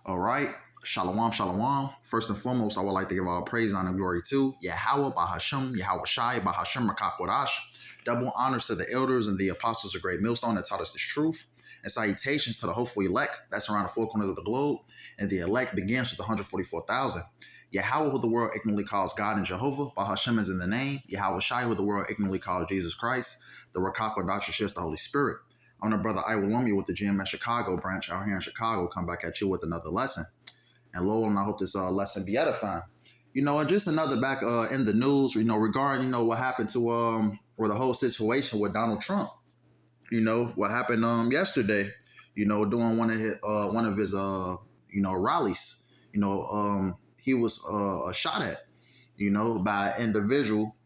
All right. Shalom, shalom. First and foremost, I would like to give all praise, honor, and glory to YAHAWAH, BAHASHAM, YAHAWASHI, BAHASHAM, YAHAWASHI. Double honors to the elders and the apostles of Great Millstone that taught us this truth. And salutations to the hopeful elect that's around the four corners of the globe. And the elect begins with the 144,000. YAHAWAH, who the world ignorantly calls God and Jehovah. BAHASHAM is in the name. YAHAWASHI, who the world ignorantly calls Jesus Christ. The Rakaka doctrine shares the Holy Spirit. I'm the brother Iwalumi with the GMS Chicago branch out here in Chicago. Come back at you with another lesson. And Lord, and I hope this lesson be edifying. And just another back in the news, regarding, what happened to or the whole situation with Donald Trump. What happened yesterday, during one of his rallies. He was shot at, by an individual.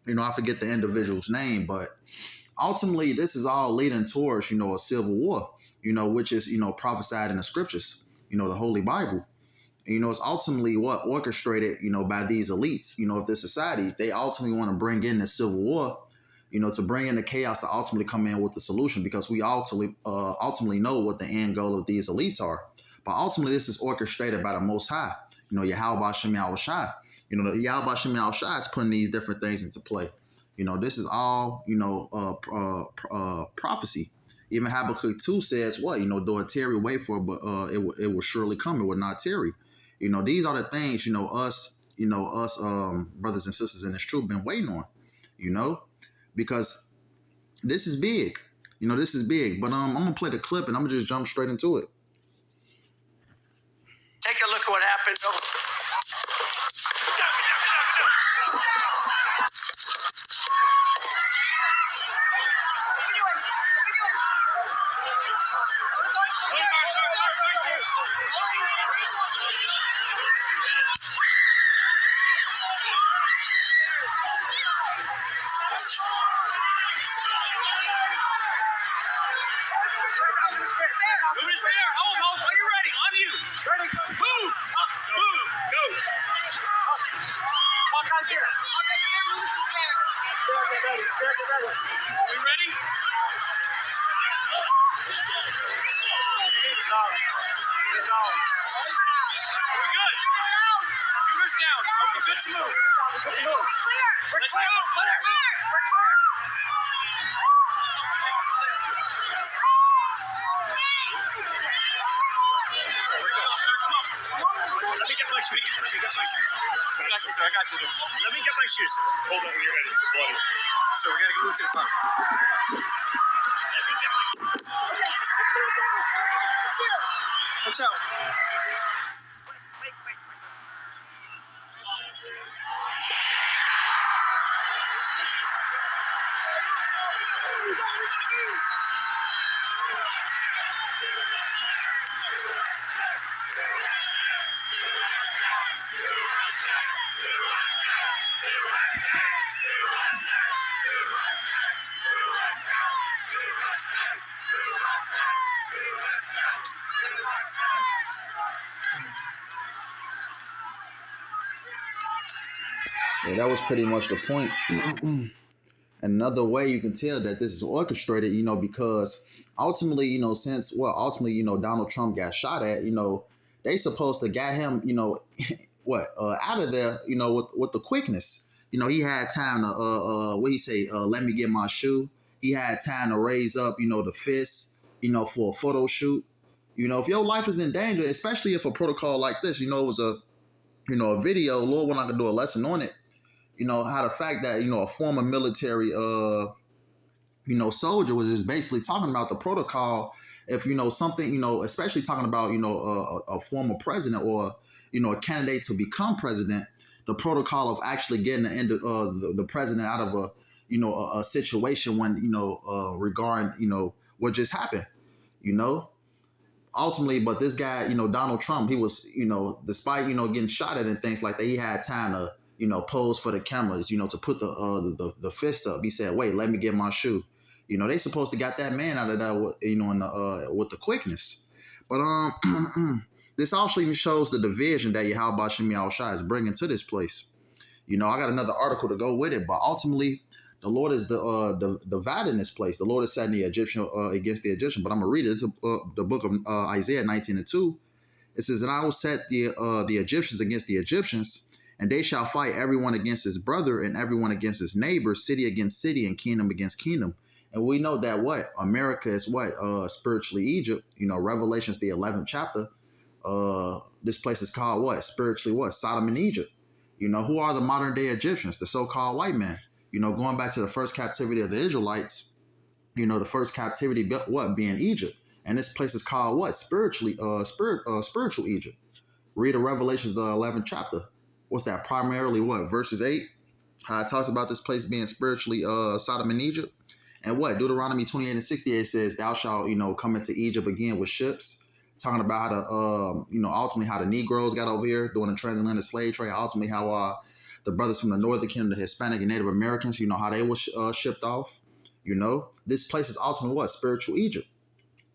I forget the individual's name, but ultimately this is all leading towards, a civil war, which is, prophesied in the scriptures, the Holy Bible. It's ultimately what orchestrated, by these elites, of this society. They ultimately want to bring in the civil war, to bring in the chaos to ultimately come in with the solution, because we ultimately know what the end goal of these elites are. But ultimately, this is orchestrated by the Most High, YAHAWASHI, YAHAWASHI. The YAHAWASHI, YAHAWASHI is putting these different things into play. This is all, prophecy. Even Habakkuk 2 says what, though it tarry, wait for it, but it will surely come. It will not tarry. These are the things, us brothers and sisters in this truth been waiting on, because this is big. This is big. But I'm gonna play the clip and I'm gonna just jump straight into it. Take a look at what happened. Hold. When you're ready, on you. Ready. Move. Move. Go. Walk on here. We ready? Are we good? Shooters down. Are we good to move? Let's go. Let's move. We're clear. Let me get my shoes. I got you, sir. Let me get my shoes. Hold on when you're ready. Bloody. So we gotta move to the front. Let me get my shoes. Watch out. Wait. Yeah, that was pretty much the point. Another way you can tell that this is orchestrated, because ultimately, Donald Trump got shot at, they supposed to get him, out of there, with the quickness. He had time to, let me get my shoe. He had time to raise up, the fist, for a photo shoot. If your life is in danger, especially if a protocol like this, it was a video, Lord, when I could do a lesson on it. How the fact that, a former military, soldier was just basically talking about the protocol. If, something, especially talking about, a former president or, a candidate to become president, the protocol of actually getting the president out of a situation when, regarding, what just happened, ultimately. But this guy, Donald Trump, he was, despite, getting shot at and things like that, he had time to, pose for the cameras, to put the fist up. He said, wait, let me get my shoe. They supposed to got that man out of that, with the quickness. But this also even shows the division that YAHAWASHI, YAHAWASHI is bringing to this place. I got another article to go with it, but ultimately the Lord is dividing this place. The Lord is setting the Egyptian against the Egyptian. But I'm going to read it. It's the book of Isaiah 19:2. It says, and I will set the Egyptians against the Egyptians, and they shall fight everyone against his brother and everyone against his neighbor, city against city, and kingdom against kingdom. And we know that what? America is what? Spiritually Egypt. Revelations, the 11th chapter. This place is called what? Spiritually what? Sodom and Egypt. Who are the modern day Egyptians? The so-called white man. Going back to the first captivity of the Israelites, the first captivity, what? Being Egypt. And this place is called what? Spiritual Egypt. Read the Revelations, the 11th chapter. What's that? Primarily what? Verses 8. How it talks about this place being spiritually Sodom and Egypt. And what? Deuteronomy 28 and 68 says, thou shalt, come into Egypt again with ships. Talking about how ultimately how the Negroes got over here doing the transatlantic slave trade. Ultimately how the brothers from the Northern Kingdom, the Hispanic and Native Americans, how they were shipped off. This place is ultimately what? Spiritual Egypt.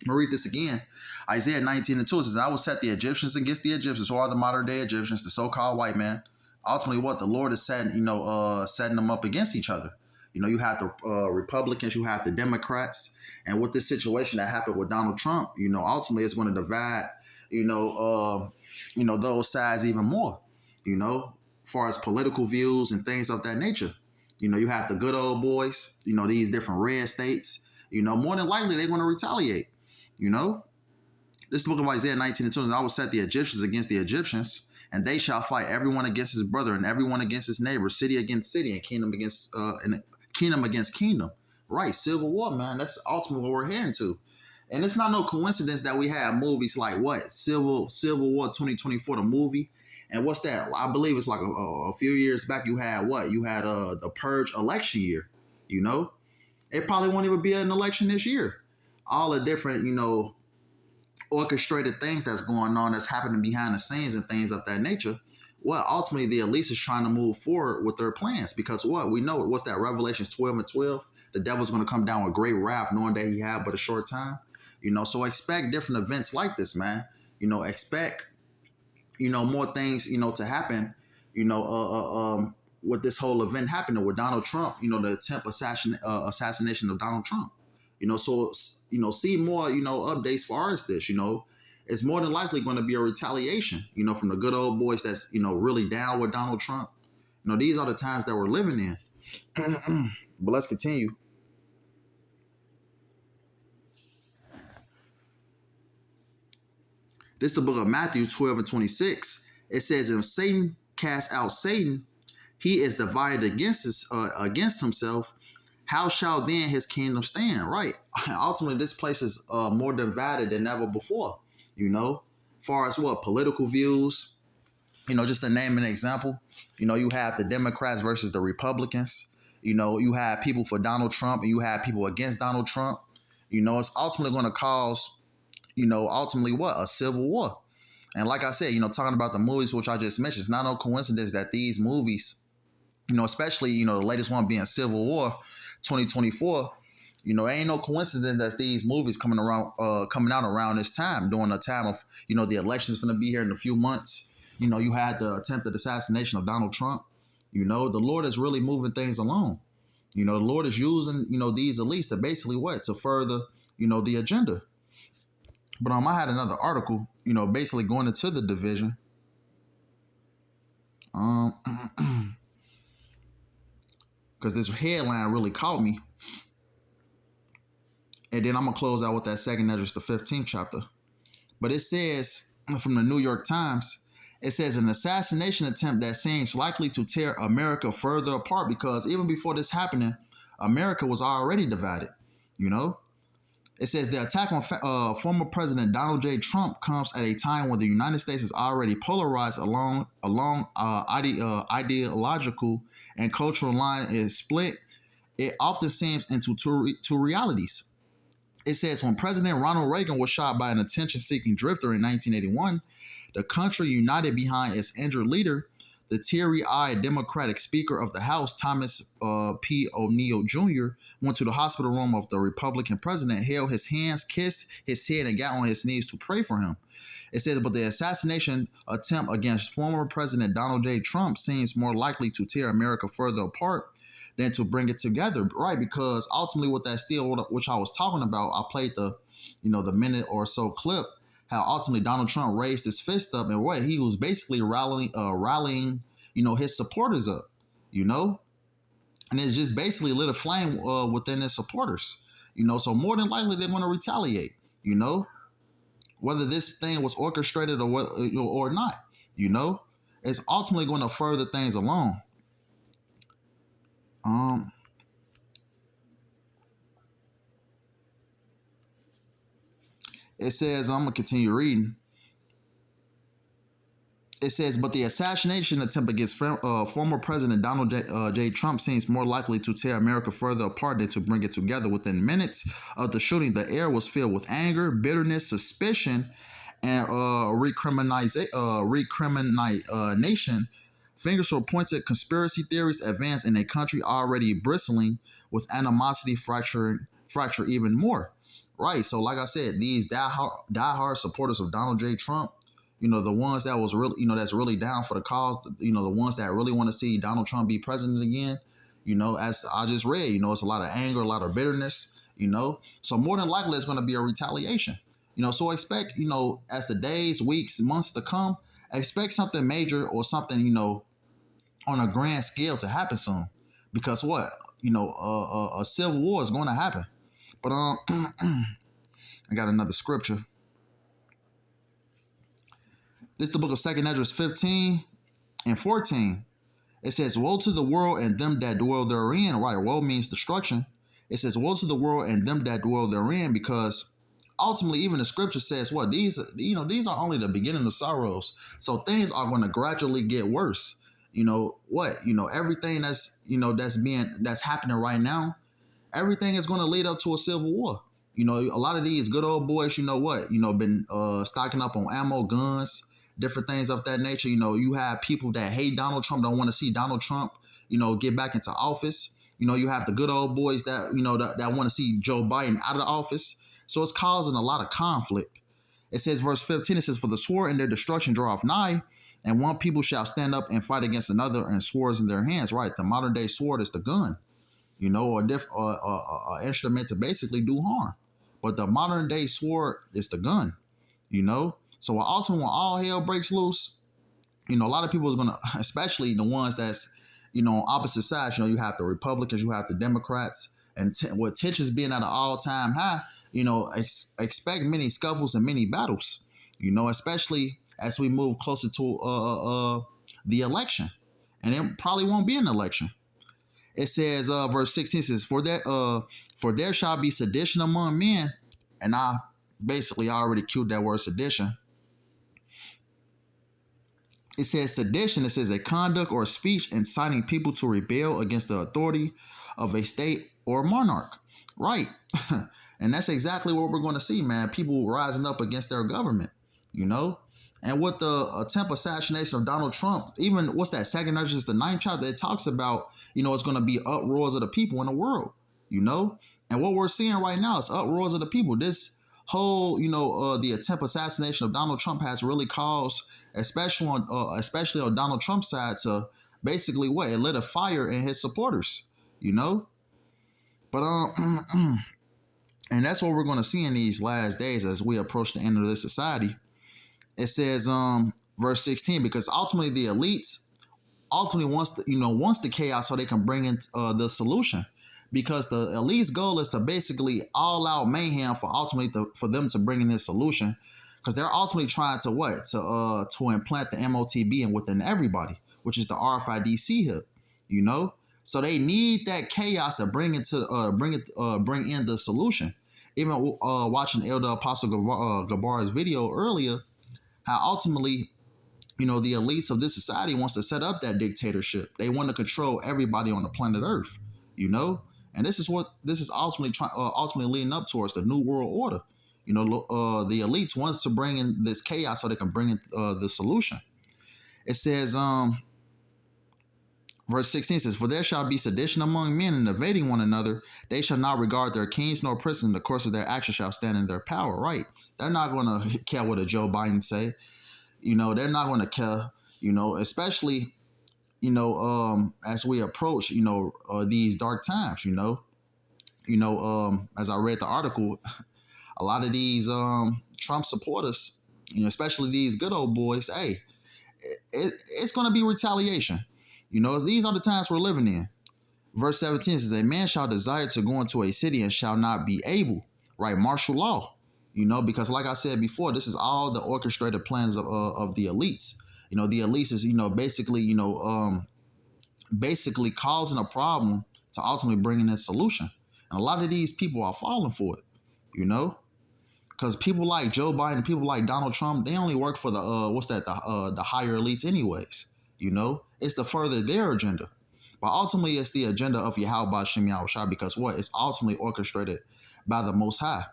I'm going to read this again. Isaiah 19 and 2 says, I will set the Egyptians against the Egyptians, who are the modern day Egyptians, the so-called white man. Ultimately what? The Lord is setting them up against each other. You have the Republicans, you have the Democrats. And with this situation that happened with Donald Trump, ultimately it's going to divide, those sides even more, as far as political views and things of that nature. You have the good old boys, these different red states, more than likely they're going to retaliate, This book of Isaiah 19 and 2, I will set the Egyptians against the Egyptians, and they shall fight everyone against his brother and everyone against his neighbor, city against city, and kingdom against kingdom. Right, Civil War, man. That's ultimately what we're heading to. And it's not no coincidence that we have movies like what? Civil War 2024, the movie. And what's that? I believe it's like a few years back you had what? You had the Purge election year, It probably won't even be an election this year. All the different, orchestrated things that's going on, that's happening behind the scenes and things of that nature. Well, ultimately, the elites is trying to move forward with their plans because what? We know, what's that? Revelations 12 and 12. The devil's going to come down with great wrath, knowing that he had but a short time. So expect different events like this, man. Expect, more things, to happen, with this whole event happening with Donald Trump, the attempt assassination of Donald Trump. See more, updates as far as this, it's more than likely going to be a retaliation, from the good old boys that's, really down with Donald Trump. These are the times that we're living in. But let's continue. This is the book of Matthew 12 and 26. It says, if Satan cast out Satan, he is divided against himself. How shall then his kingdom stand? Right. Ultimately, this place is more divided than ever before, far as what? Political views, just to name an example, you have the Democrats versus the Republicans. You have people for Donald Trump and you have people against Donald Trump. It's ultimately going to cause, ultimately what? A civil war. And like I said, talking about the movies, which I just mentioned, it's not no coincidence that these movies, especially, the latest one being Civil War 2024, ain't no coincidence that these movies coming out around this time, during the time of, the election's going to be here in a few months. You had the attempted assassination of Donald Trump. The Lord is really moving things along. The Lord is using, these elites to basically what? To further, the agenda. But I had another article, basically going into the division. Because this headline really caught me. And then I'm going to close out with that second Esdras, the 15th chapter. But it says, from the New York Times, it says an assassination attempt that seems likely to tear America further apart, because even before this happening, America was already divided, It says the attack on former President Donald J. Trump comes at a time when the United States is already polarized along ideological and cultural line is split. It often seems into two realities. It says when President Ronald Reagan was shot by an attention-seeking drifter in 1981, the country united behind its injured leader. The teary-eyed Democratic Speaker of the House, Thomas P. O'Neill Jr., went to the hospital room of the Republican president, held his hands, kissed his head, and got on his knees to pray for him. It says, but the assassination attempt against former President Donald J. Trump seems more likely to tear America further apart than to bring it together, right? Because ultimately, with that still, which I was talking about, I played the minute or so clip how ultimately Donald Trump raised his fist up and what he was basically rallying, his supporters up, and it's just basically lit a flame within his supporters, So more than likely they're going to retaliate, whether this thing was orchestrated or not, it's ultimately going to further things along. It says, I'm gonna continue reading. It says, but the assassination attempt against former President Donald J. Trump seems more likely to tear America further apart than to bring it together. Within minutes of the shooting, the air was filled with anger, bitterness, suspicion, and recrimination. Fingers were pointed, conspiracy theories advanced in a country already bristling with animosity, fracture even more. Right. So, like I said, these diehard supporters of Donald J. Trump, the ones that was really, that's really down for the cause, the ones that really want to see Donald Trump be president again, as I just read, it's a lot of anger, a lot of bitterness, so more than likely it's going to be a retaliation, so expect, as the days, weeks, months to come, expect something major or something, on a grand scale to happen soon, because what, a civil war is going to happen. But I got another scripture. This is the book of 2 Esdras 15 and 14. It says, woe to the world and them that dwell therein. Right, woe means destruction. It says, woe to the world and them that dwell therein, because ultimately even the scripture says what? These are only the beginning of sorrows. So things are going to gradually get worse. Everything that's happening right now, everything is going to lead up to a civil war. A lot of these good old boys, been stocking up on ammo, guns, different things of that nature. You have people that hate Donald Trump, don't want to see Donald Trump, get back into office. You have the good old boys that, that want to see Joe Biden out of the office. So it's causing a lot of conflict. It says, verse 15, it says, for the sword and their destruction draweth nigh, and one people shall stand up and fight against another, and swords in their hands. Right, the modern day sword is the gun, or an instrument to basically do harm. But the modern day sword is the gun, So also when all hell breaks loose, a lot of people are going to, especially the ones that's, on opposite sides, you have the Republicans, you have the Democrats, and with tensions being at an all-time high, expect many scuffles and many battles, especially as we move closer to the election. And it probably won't be an election. It says, verse 16 says, for there shall be sedition among men. And I basically already cued that word sedition. It says sedition. It says a conduct or a speech inciting people to rebel against the authority of a state or monarch. Right. And that's exactly what we're going to see, man. People rising up against their government, And with the attempt assassination of Donald Trump, even what's that, 2 Esdras, the 9th chapter, it talks about, it's going to be uproars of the people in the world, And what we're seeing right now is uproars of the people. This whole, the attempt assassination of Donald Trump has really caused, especially on Donald Trump's side, to basically what? It lit a fire in his supporters, But and that's what we're going to see in these last days as we approach the end of this society. It says, verse 16, because ultimately the elites wants the chaos so they can bring in the solution. Because the elites' goal is to basically all out mayhem for them to bring in this solution. Because they're ultimately trying to what? To implant the MOTB and within everybody, which is the RFID hip, So they need that chaos to bring in the solution. Even watching Elder Apostle Gabar's video earlier, how ultimately, the elites of this society wants to set up that dictatorship. They want to control everybody on the planet Earth, And this is what this is ultimately leading up towards, the New World Order. The elites wants to bring in this chaos so they can bring in the solution. It says, verse 16 says, for there shall be sedition among men, and evading one another. They shall not regard their kings nor princes. The course of their actions shall stand in their power. Right? They're not going to care what a Joe Biden say. They're not going to care. Especially, as we approach, these dark times. As I read the article, a lot of these Trump supporters, especially these good old boys, hey, it's going to be retaliation. These are the times we're living in. Verse 17 says, a man shall desire to go into a city and shall not be able, right? Martial law, because like I said before, this is all the orchestrated plans of the elites. The elites is, basically causing a problem to ultimately bringing a solution. And a lot of these people are falling for it, because people like Joe Biden and people like Donald Trump, they only work for the the higher elites anyways. It's to further their agenda. But ultimately, it's the agenda of YAHAWASHI YAHAWASHI, because what? It's ultimately orchestrated by the Most High,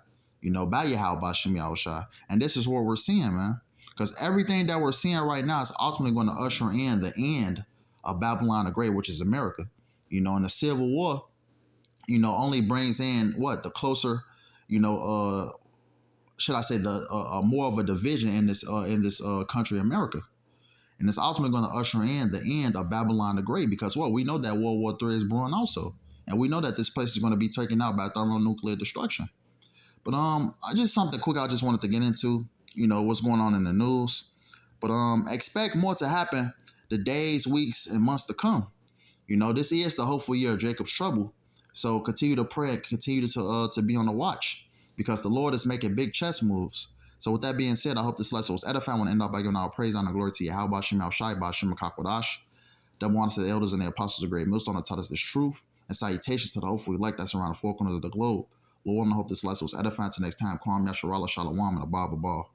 by YAHAWASHI YAHAWASHI. And this is what we're seeing, man. Because everything that we're seeing right now is ultimately going to usher in the end of Babylon the Great, which is America. And the Civil War, only brings in what? The closer, should I say, the more of a division in this country, America. And it's ultimately going to usher in the end of Babylon the Great, because what? We know that World War III is brewing also. And we know that this place is going to be taken out by thermonuclear destruction. But just something quick I just wanted to get into, what's going on in the news. But expect more to happen the days, weeks, and months to come. This is the hopeful year of Jacob's trouble. So continue to pray and continue to be on the watch, because the Lord is making big chess moves. So with that being said, I hope this lesson was edifying. I want to end off by giving all praise, honor, glory to YAHAWASHI YAHAWASHI, BAHASHAM, double honor to the elders and the apostles of great millstone that taught us this truth, and salutations to the hopeful elect that's around the four corners of the globe. Lord, I hope this lesson was edifying. Till next time, Kwam Yasharala Shalom and Abba Baba.